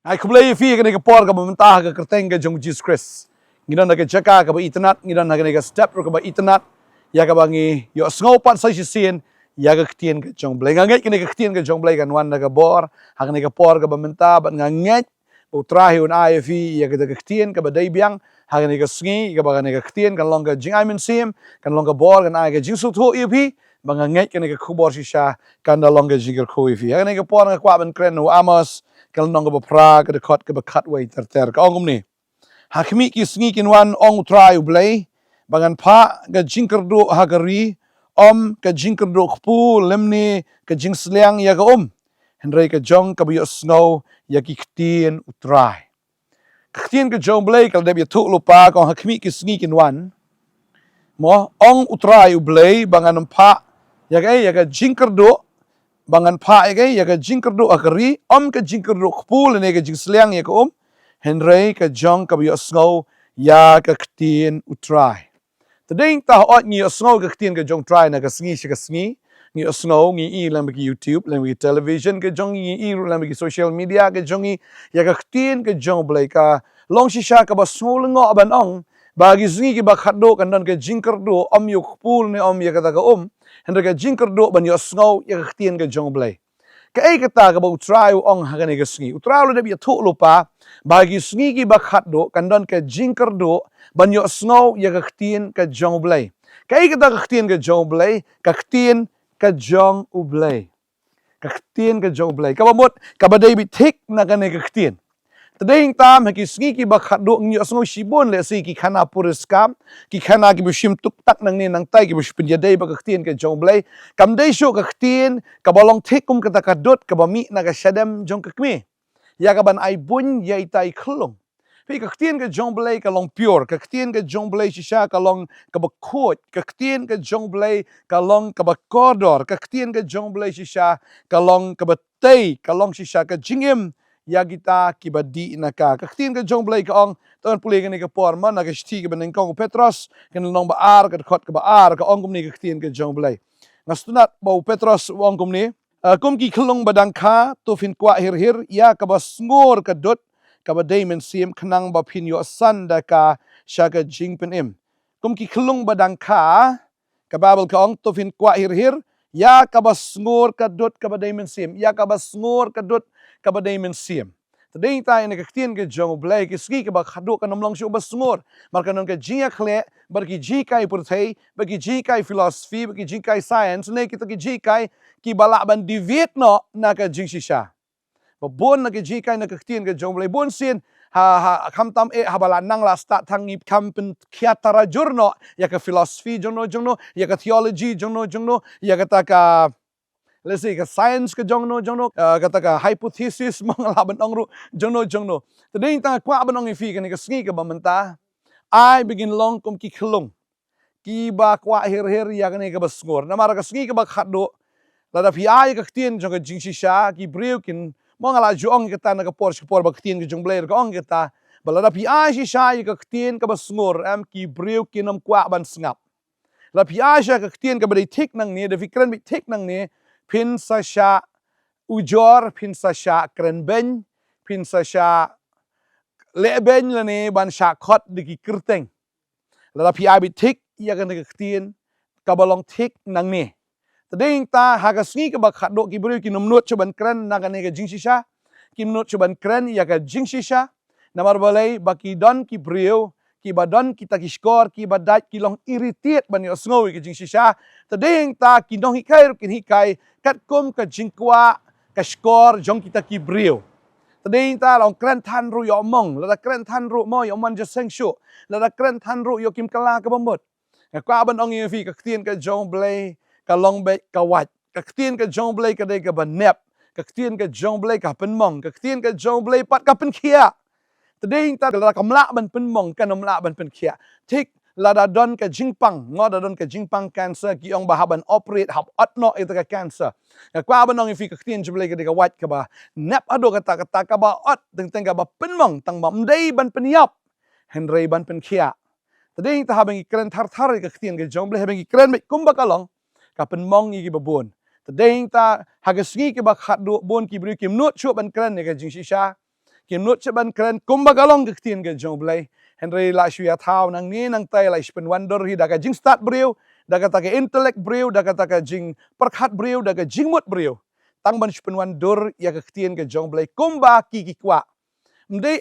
Ai kublai fi ka por ka mentah ka kerteng ka jong Jesus Christ. Ngidan ka jaka ka ba itnat ngidan ka step ka ba itnat ya ka bangi yo sngopat sa sin ya ka ktien ka jong blai nganget ka ktien ka jong blai kan wan ka bor ha ka por ka ba mentah ba nganget putrahi un ai fi ya ka ktien ka ba dai biang ha ka sngi ka ba ka ktien kan long ka jing ai men sim kan long ka bor kan ai ka jing su tho fi ba nganget ka khubor shisha kan da long ka jing ko fi ha ka por ka kwa ban kren no amos kalau nong ke pra ke dekat ke bekat way ter ke ongum ni hakmi ki sngi kin wan ong try ublay bangan pa ke jingkyrduh hagari ke jingkyrduh khpu lemni ke jing sliang ya ke henry ke jong ke bio snow ya ki ktien utrai ktien ke jong blay kalau dia tu lupa kong hakmi ki sngi kin wan mo ong utrai ublay bangan pa ya ke jingkyrduh bangan pa ya ke jingkyrduh akari ke jingkyrduh khpul ne ke jing sliang ya ke henry ke jong ke bio snow ya ke ktien utrai tading ta ot ni snow ke ktien ke jong try na ke sngi ni snow ni i lam ke YouTube lam ke television ke jong ni i lam ke social media ke jong i ya ke ktien ke jong blai ka long shisha ka ba snow lengo ban ong bagi sngi ke ba khaddo kan dan ke jingkyrduh yu khpul ne ya ka ta ka henry ke jingkyrduh ban yo snow ya ke ktien ke jong blai Kaya kata ka ba utrayo ong hagani ka sngi. Utrayo lo dabi atuk lupa bagi sngi ki bakhat do kandon ka jingkyrduh banyo snow ya ka ktien ka jong blay. Kaya kata ka ktien ka jong blay, ka ktien ka jong ublay. Ka ktien ka jong blay. Kabamot ka ba dabi tik na ka ka ktien. Tading tam haki sngi ki bakhat do nyo snow shibon le si ki khana puris kam ki khana ki bushim tuk tak nang ni nang tai ki bush pinjadai ba ka ktien ka jong blay. Kam dai sho ka ktien ka balong tikum kata ka dot ka ba mi na ka shadam jong ka kmi. Ya ka ban ai bun ya itai khlong. Pi ka ktien ka jong blay ka long pure, ka ktien ka jong blay shisha ka long ka ba kot, ka ktien ka jong blay ka long ka ba kodor, ka ktien ka jong blay shisha ka long ka ba tei, ka long shisha ka jingim ya kita kibadi naka ka ktien ka jong blay ka ong ton puli ka ni ka por man na ka sti ka ban kong Petros kan long ba ar ka khot ka ba ar ka ong kum ni ka ktien ka jong blay. Ngastunat ba Petros ong kum ni kum ki khlong badang kha to fin kwa hir ya ka ba sngur ka dot ka ba diamond sim khnang ba phin yo san da ka sha ka jing pen im kum ki khlong badang kha ka babel ka ong to fin kwa hir ya ka ba sngur ka dot ka ba diamond sim ya ka ba sngur ka dot ka ba diamond sim tading ta ina ka ktien ka jong blay ki ski ka ba khadu ka namlong shu ba sngur mar ka non ka jinga khle bar ki ji kai purthai ba ki ji kai philosophy ba ki ji kai science ne ki ta ki ji kai ki bala ban diviet no na ka jing shisha ba bon na ki ji kai na ka ktien ka jong blay bon sin ha kham tam ha bala nang la start thang ip kam pen khiatara jurno ya ka philosophy jongno ya ka theology jongno ya ka ta ka let's say ka science ka jongno kata ka hypothesis mga laban ongru jongno tading ta kwa ban ong ifi ka ni ka sngi ka bamenta I begin long kum ki khlong ki ba kwa hir ya ka ni ka basngor na mara ka sngi ka ba khado la da pi ai ka ktien jong ka jing shisha ki breu kin mga la jong ka ta na ka por ba ktien ka jong blair ka ong ka ta bala da pi ai shisha ka ktien ka basngor am ki breu kin am kwa ban sngap la pi ai ka ktien ka ba tik nang ni da fikran bi tik nang ni pin sa sha ujor pin sa sha krenben pin sa sha leben lane ban sha khot diki kirteng la pi abi tik ya kan ka ktien ka balong tik nang ni tading ta ha ka sngi ka ba khado ki bru ki numnot chuban kren na ka ne ka jing shisha ki numnot chuban kren ya ka jing shisha namar balai baki don ki breu ki badon kita ki skor ki badat ki long irritate ban yo sngowi ki jing shisha tading ta ki dong hikai kat kum ka jingkwa ka skor jong kita ki breu tading ta long kren than ru yo mong la kren than ru mo yo man je seng shu la kren than ru yo kim kala ka bomot ka ban ong fi ka ktien ka jong blay ka long be ka wat ka ktien ka jong blay ka de ka ban nep ka ktien ka jong blay ka pen mong ka ktien ka jong blay pat ka pen khia tading ta la kamla ban pen mong ka nomla ban pen khia tik la da don ka jingpang ngo da don ka jingpang cancer ki ong bahaban operate hab atno ita ka cancer ka kwa ban ong fi ka ktien jble ka de ka wat ka ba nep ado kata ka ba ot teng ka ba pen mong tang ba mdei ban pen yap henry ban pen khia tading ta habang ikren thar ka ktien ka jong blay habang ikren me kum ba kalong ka pen mong i ba bon tading ta hagasngi ki ba khat do bon ki bru kim not chu ban kren ne ka jing shisha kin nut chaban kren kumba kalong ke tien ke jong blai Henry la shia thao nang ni nang tai la spen wonder hi daga jing start brio daga ta ke intellect brio daga ta ke jing perkhat brio daga jing mut brio tang ban spen wonder ya ke tien ke jong blai kumba ki kwa mdei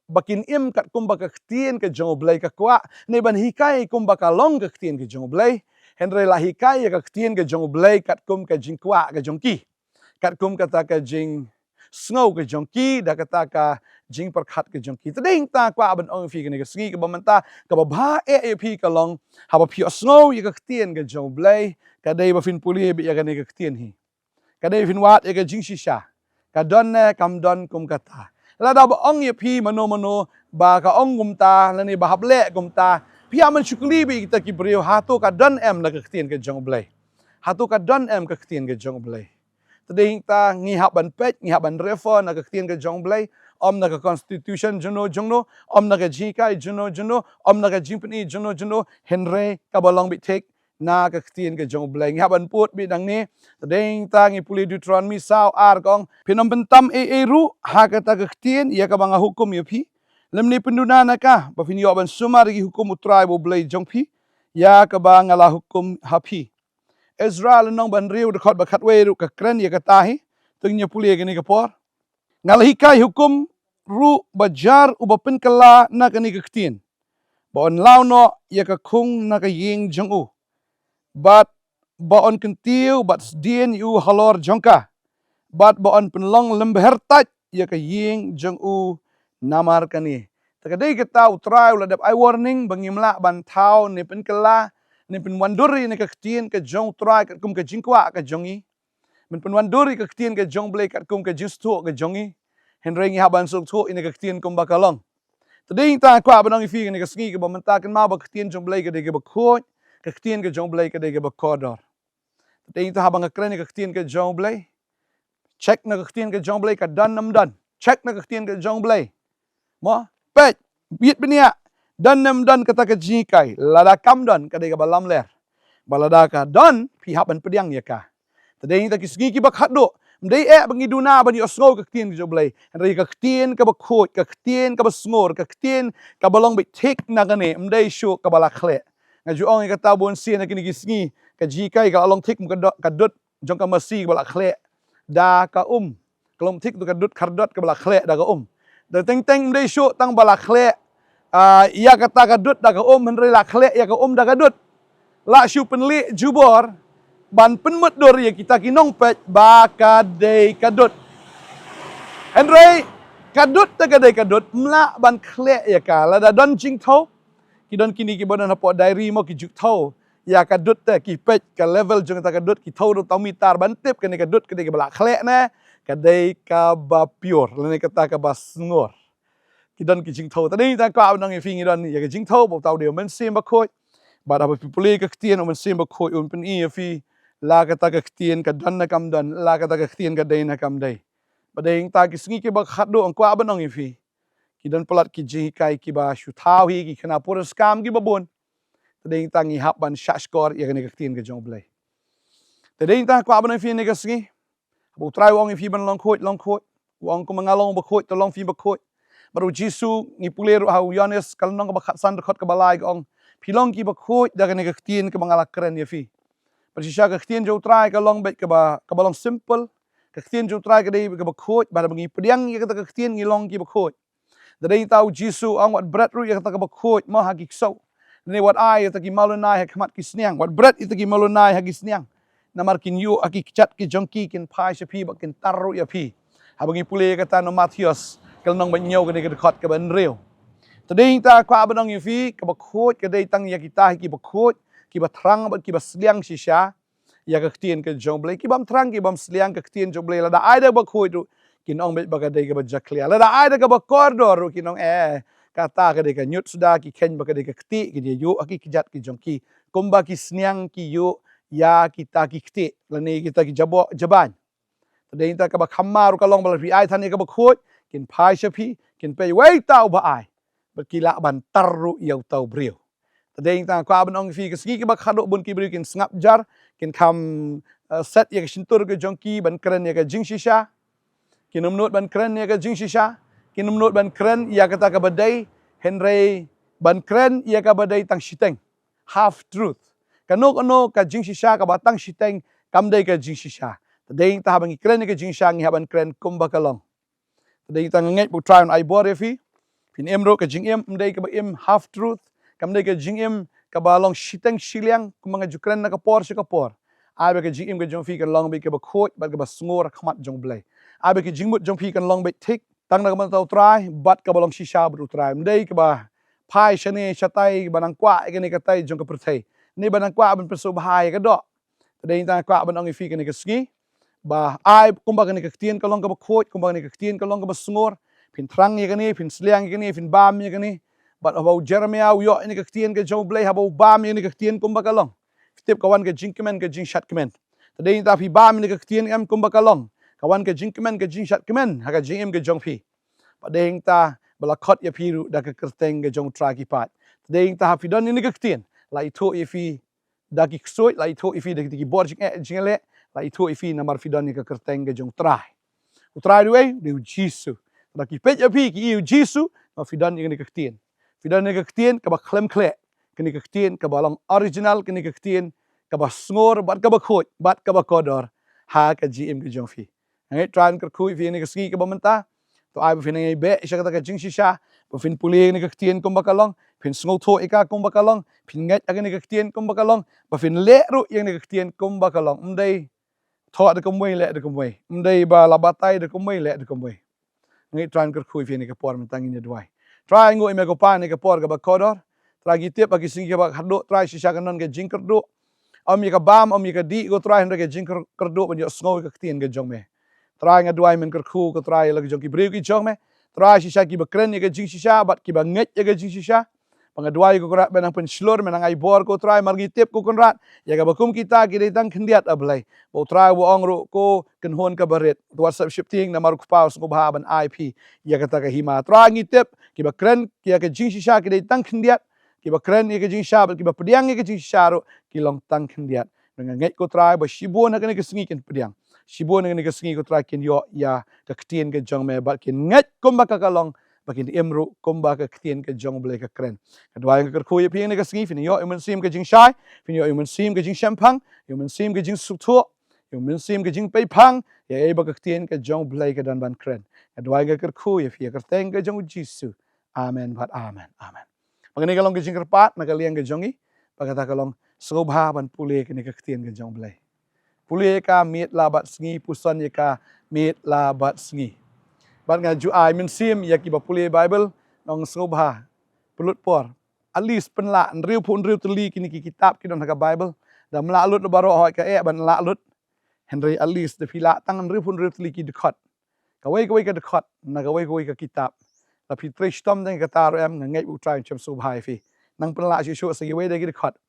bakin im kat kumba ke tien ke jong blai ka kwa nei ban hikai kumba kalong ke tien ke jong blai Henry la hikai ya ke tien ke jong blai kat kum ke jing kwa ke jong ki kat kum kata ke jing snow ke jong ki da kata ka jing perkhat ke jong ki tading ta kwa ban ong fi ke ne ke sngi ke bamanta ka ba pi ka long ha ba pi snow ye ke tien ke jong blai ka dei ba fin puli bi ya ke ne ke tien hi ka dei fin wat ye ke jing shisha ka don ne kam don kum kata la da ba ong ye pi mano ba ka ong gum ta la ni ba hab le gum ta pi aman shukli bi kita ki brio ha to ka don em na ke tien ke jong blai ha to ka don em ke tien ke jong blai tading ta ngi hab ban pet ngi hab ban refor na ka tien ke jong blai om na ka constitution jono om na ka jikai jono om na ka jimpni jono henry ka balong bi tek na ka tien ke jong blai ngi hab ban put bi dang ni tading ta ngi puli deuteronomy sao ar kong pinom bentam ru ha ka ta ka tien ya ka banga hukum ya pi lemni penduna na ka ba fin yo ban sumar gi hukum utrai bo blai jong pi ya ka banga la hukum hapi Israel nong ban riu de khot ba khat we ru ka kren ye ka tahi tung nya puli ke ni ka por ngalahi kai hukum ru bajar u ba pen kala na ka ni ka ktien ba on lao no ye ka khung na ka ying jong u bat ba on kentiu bat dien u halor jongka bat ba on penlong lember tat ye ka ying jong u namar ka ni ta ka dei ka tau try la dap I warning bangimla ban thau ni pen kala ni pen wanduri ni ka ktien ka jong try ka kum ka jingkwa ka jongi men pen wanduri ka ktien ka jong blai ka kum ka jistu ka jongi henry ngi haban sok tho ini ka ktien kum ba kalong tading ta kwa banong fi ni ka sngi ka bamanta kan ma ba ktien jong blai ka de ka ba khoj ka ktien ka jong blai ka de ka ba kodor tading ta habang ka kren ka ktien ka jong blai check na ka ktien ka jong blai ka dan nam dan check na ka ktien ka jong blai mo pet bit benia dan nam dan kata ka jikai lada kam dan ka de ka balam ler balada ka don pi haban pediang ya ka tading ta kisgi ki bak haddo mdei bangi duna bani osngo ka ktien jo blai ri ka ktien ka ba khoj ka ktien ka ba snor ka ktien ka balong bi thik na ka ne mdei shu ka bala khle nga ju ong ka ta bon sien na kini kisgi ka jikai ka along thik ka dut jong ka masi ka bala khle da ka kalong thik tu ka dut khardot ka bala khle da ka da teng teng mdei shu tang bala khle ya kata ka dut da ka henry la khle ya ka da ka dut la shu penli jubor ban penmut dor ya kita kinong pet ba kadei kadut henry kadut ta kadei kadut mla ban khle ya ka la da don jing tho ki don kini ki bonan hapo diary mo ki juk tho ya kadut ta ki pet ka level jong ta kadut ki tho do tamitar ban tip ka ni kadut ka de bala khle na kadei ka ba pure la ni kata ka ba snor ki don ki jing tho ta ni ta ka nang fi ngi don ya ka jing tho bo tau de men sim ba khoi ba da people ka ktien men sim ba khoi un pen i fi la ka ta ka ktien ka dan na kam dan la ka ta ka ktien ka dei na kam dei badeng ta ki sngi ki ba khat do ang kwa ba nong i fi ki dan pelat ki ji kai ki ba shu thau hi ki khana pur scam ki ba bon tadeng ta ngi hap ban sha score ya ka ni ka ktien ka jong blai tadeng ta kwa ba nong fi ni ka sngi bu trai wong i fi ban long khoi wong ko mangalong ba khoi to long fi ba khoi baru jisu ngi puler ha yones kal nong ba khat san khot ka balai ong pilong ki ba khoi da ka ni ka ktien ka mangala kren ya fi Persisya ka ktien jo try ka long bet ka balong simple ka ktien jo try ka dei ka ba khoj ba bangi pediang ya ka ktien ngi long ki ba khoj da dei tau jisu ang wat bread ru ya ka ba khoj ma ha ki so ne wat ai ta ki malunai ha khamat ki sniang wat bread ita ki malunai ha ki sniang namar kin yu aki chat ki jongki kin pai sa pi ba kin taru ya pi ha bangi pule ka ta no Matthias kal nong ba nyau ka ni ka khot ka ban reu ta dei ta kwa ba nong yu fi ka ba khoj ka dei tang ya kita ki ba khoj ki ba thrang ba ki ba sliang shisha ya ka ktien ka jong blai ki bam thrang ki bam sliang ka ktien jong blai la da ai da ba khoi ru kin ong bet ba ka dei ka ba jaklia la da ai da ka ba kordor ru kin ong kata ka dei ka nyut suda ki ken ba ka dei ka kti ki dia yu aki kijat ki jong ki kumba ki sniang ki yu ya kita ki kti la ni kita ki jabo jaban dei ta ka ba khamma ru ka long ba ri ai than ni ka ba khoi kin phai shapi kin pe wei tau ba ai ba ki la ban tar ru yau tau brio tadeng ta kwa ban ong fi ka ski ki ba khado bun ki bri kin snap jar kin kham set ya ka shintur ka jongki ban kran ya ka jing shisha kin umnot ban kran ya ka jing shisha kinumnut ban kren ia kata ka badai Henry ban kren ia ka badai tang shiteng half truth kanok ano ka jing shisha ka batang shiteng kamdai ka jing shisha tadai ta habang kren ka jing shang haban kren kumba kalong tadai ta ngai bu try on ai bore fi pin emro ka jing mdai ka ba half truth kamdai ka jing ka balong shiteng shiliang kumanga jukren na ka por shi ka por ai ba ka jing ka jong fi kan long ba ka ba khot ba ka ba sngur khmat jong blai ai ba ka jing mut jong fi kan long ba tik tang na ka man tau try bat ka balong shisha bu try mdai ka ba pai shane chatai banang kwa ke ni ka tai jong ka perthai ni banang kwa ban perso bahai ka do tadai ta kwa ban ong fi ka ni ka ski ba ai kumba ka ni ka tien ka long ka ba khot kumba ka ni ka tien ka long ka ba sngur pin thrang ye ka ni pin sliang ye ka ni pin bam ye ka ni but about Jeremiah yo ini ka tien ka jong blai habo bam ini ka tien kumba ka long tip kawan ka jing kemen ka jing shat kemen tadai ta fi bam ini ka tien kumba ka long kawan ka jing kemen ka jing shat kemen ha ka jing ka jong fi padeng ta bala khot ya piru da ka kerteng ka jong traki pat tadeng ta fi don ini ka tien lai tho ye fi da ki ksoi lai tho ye fi da ki bor jing le lai tho ye fi namar fi don ni ka kerteng ka jong trai utrai duwe de jisu da ki pet ya fi ki jisu ma fi don ni ka tien Fidan ni kektien ka ba klem kle kini kektien ka ba long original kini kektien ka ba sngur bat ka ba khot bat ka ba kodor ha ka gm ke jong fi ngai tran ka khui fi ni ka ski ka ba menta to ai ba fi ngai be sha ka jing shisha ba fin puli ni kektien kum ba ka long fin sngo tho ika kum ba ka long fin ngai ka ni kektien kum ba ka long ba fin le ru yang ni kektien kum ba ka long mdai tho de kum wei le de kum wei mdai ba la batai de kum wei le de kum wei ngai tran ka khui fi ni ka por mentang ni dwai try ngo ime ko pa ni ka por ka ba kodor try gitip bagi singi ka ba hado try shisha kanon ke jingkyrduh om ka bam om ka di go try hande ke jingkyrduh ban yo sngo ka tien ke jong me try nga duai men ka khu ko try la jong ki breu ki jong me try shisha ki ba kren ke jing shisha bat ki ba nget ke jing shisha pang duai ko rat benang pen slur menang ai bor ko try mar gitip ko konrat ya ka bakum kita ki dei tang khendiat ablai bo try wo ong ru ko ken hon ka baret whatsapp shifting na mar ku paus ko ba ban ip ya kata ka hima try ngitip ki ba kren ki ka jing shisha ki dei tang khendiat ki ba kren ki jing shisha ki ba pediang ki jing shisha ro ki long tang khendiat dengan ngai ko try ba shibon ka ni ka singi ken pediang shibon ni ka singi ko try ken yo ya ka ktien ke jong me ba ken ngat kom ba ka long bakin emru komba ka ktien ka jong blai ka kren kadwa ka khu ye phing ni ka singi fin yo imun sim ka jing shai fin yo imun sim ka jing shampang imun sim ka jing sutho imun sim ka jing pei phang ye ba ka ktien ka jong blai ka dan ban kren kadwa ka khu ye phia ka teng ka jong jisu amen bat amen amen magani ka long ka jing pat na ka liang ka jongi pagata ka long sobha ban pule ka ni ka ktien ka jong blai pule ka mit la bat singi pusan ye ka mit la bat singi ban nga ju ai min sim ya ki ba puli bible nong sobha pulut por at least pen la riu pun riu teli kini ki kitab ki don ka bible da mla lut baro hoi ka e ban la lut henry at least de pila tang riu pun riu teli ki dekat ka wei ka dekat na ka wei ka kitab la pi tre stom deng ka tar em ngai bu try chem sobha fi nang pen la shi sho se wei de ki dekat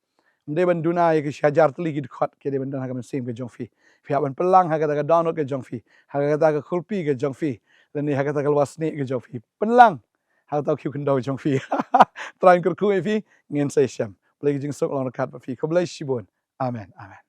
mde ban duna ye ki shajar teli ki dekat ke de ban dan ka sim ke jong fi fi ban pelang ha ka download ke jong fi ha ka khulpi ke jong fi dan ni hakata kalwas ni ke jong fi penlang ha tau kyu kendau jong fi try kur ku fi ngin sai sham play jing sok long kat fi ko blai shibon amen amen